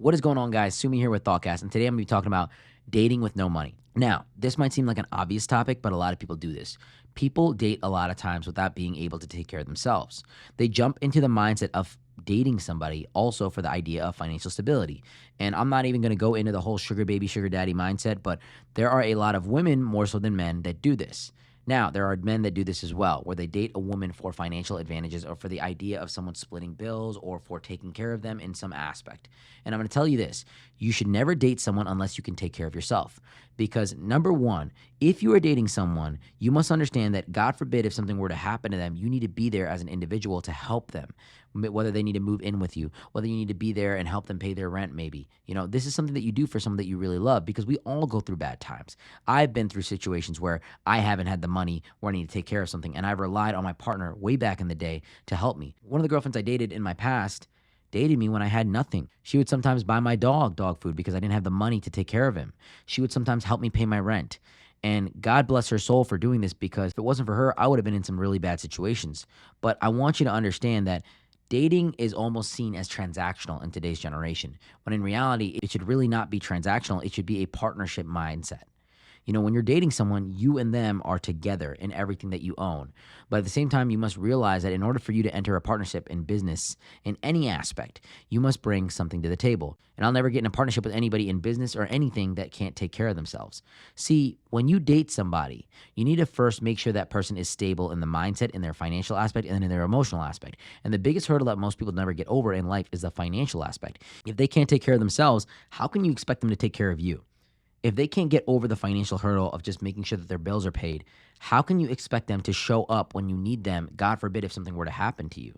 What is going on, guys? Sumi here with ThoughtCast, and today I'm going to be talking about dating with no money. Now, this might seem like an obvious topic, but a lot of people do this. People date a lot of times without being able to take care of themselves. They jump into the mindset of dating somebody also for the idea of financial stability. And I'm not even going to go into the whole sugar baby, sugar daddy mindset, but there are a lot of women more so than men that do this. Now, there are men that do this as well, where they date a woman for financial advantages or for the idea of someone splitting bills or for taking care of them in some aspect. And I'm going to tell you this, you should never date someone unless you can take care of yourself. Because number one, if you are dating someone, you must understand that God forbid if something were to happen to them, you need to be there as an individual to help them, whether they need to move in with you, whether you need to be there and help them pay their rent maybe. This is something that you do for someone that you really love because we all go through bad times. I've been through situations where I haven't had the money where I need to take care of something, and I've relied on my partner way back in the day to help me. One of the girlfriends I dated in my past dated me when I had nothing. She would sometimes buy my dog food because I didn't have the money to take care of him. She would sometimes help me pay my rent. And God bless her soul for doing this because if it wasn't for her, I would have been in some really bad situations. But I want you to understand that dating is almost seen as transactional in today's generation, when in reality, it should really not be transactional. It should be a partnership mindset. When you're dating someone, you and them are together in everything that you own. But at the same time, you must realize that in order for you to enter a partnership in business, in any aspect, you must bring something to the table. And I'll never get in a partnership with anybody in business or anything that can't take care of themselves. See, when you date somebody, you need to first make sure that person is stable in the mindset, in their financial aspect, and in their emotional aspect. And the biggest hurdle that most people never get over in life is the financial aspect. If they can't take care of themselves, how can you expect them to take care of you? If they can't get over the financial hurdle of just making sure that their bills are paid, how can you expect them to show up when you need them, God forbid, if something were to happen to you?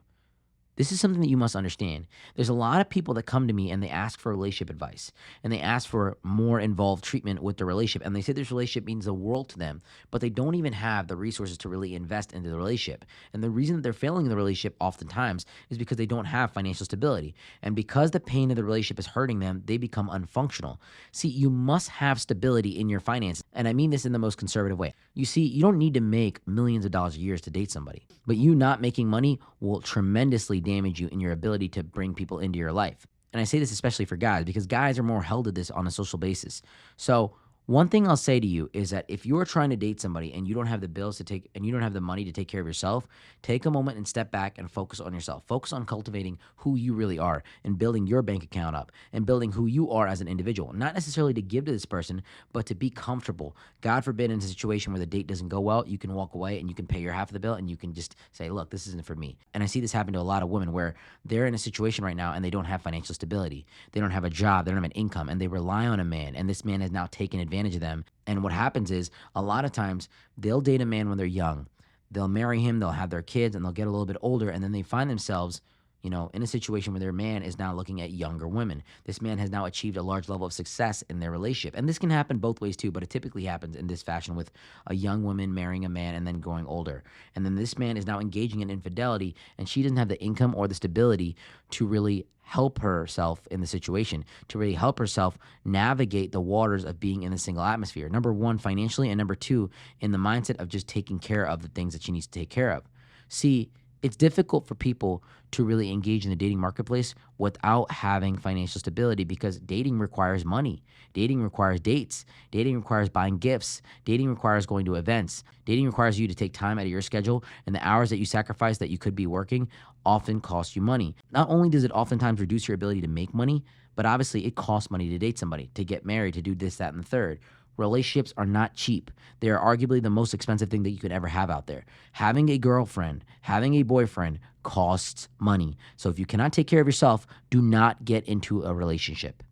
This is something that you must understand. There's a lot of people that come to me and they ask for relationship advice and they ask for more involved treatment with the relationship. And they say this relationship means the world to them, but they don't even have the resources to really invest into the relationship. And the reason that they're failing in the relationship oftentimes is because they don't have financial stability. And because the pain of the relationship is hurting them, they become unfunctional. See, you must have stability in your finances. And I mean this in the most conservative way. You see, you don't need to make millions of dollars a year to date somebody, but you not making money will tremendously damage you in your ability to bring people into your life. And I say this especially for guys because guys are more held to this on a social basis. So one thing I'll say to you is that if you're trying to date somebody and you don't have the bills to take and you don't have the money to take care of yourself, take a moment and step back and focus on yourself. Focus on cultivating who you really are and building your bank account up and building who you are as an individual. Not necessarily to give to this person, but to be comfortable. God forbid in a situation where the date doesn't go well, you can walk away and you can pay your half of the bill and you can just say, look, this isn't for me. And I see this happen to a lot of women where they're in a situation right now and they don't have financial stability. They don't have a job, they don't have an income, and they rely on a man. And this man has now taken advantage of them. And what happens is a lot of times they'll date a man when they're young. They'll marry him, they'll have their kids, and they'll get a little bit older. And then they find themselves in a situation where their man is now looking at younger women. This man has now achieved a large level of success in their relationship. And this can happen both ways too, but it typically happens in this fashion with a young woman marrying a man and then growing older. And then this man is now engaging in infidelity and she doesn't have the income or the stability to really help herself in the situation, to really help herself navigate the waters of being in a single atmosphere. Number one, financially, and number two, in the mindset of just taking care of the things that she needs to take care of. See, it's difficult for people to really engage in the dating marketplace without having financial stability because dating requires money. Dating requires dates. Dating requires buying gifts. Dating requires going to events. Dating requires you to take time out of your schedule, and the hours that you sacrifice that you could be working often cost you money. Not only does it oftentimes reduce your ability to make money, but obviously it costs money to date somebody, to get married, to do this, that, and the third. Relationships are not cheap. They are arguably the most expensive thing that you could ever have out there. Having a girlfriend, having a boyfriend costs money. So if you cannot take care of yourself, do not get into a relationship.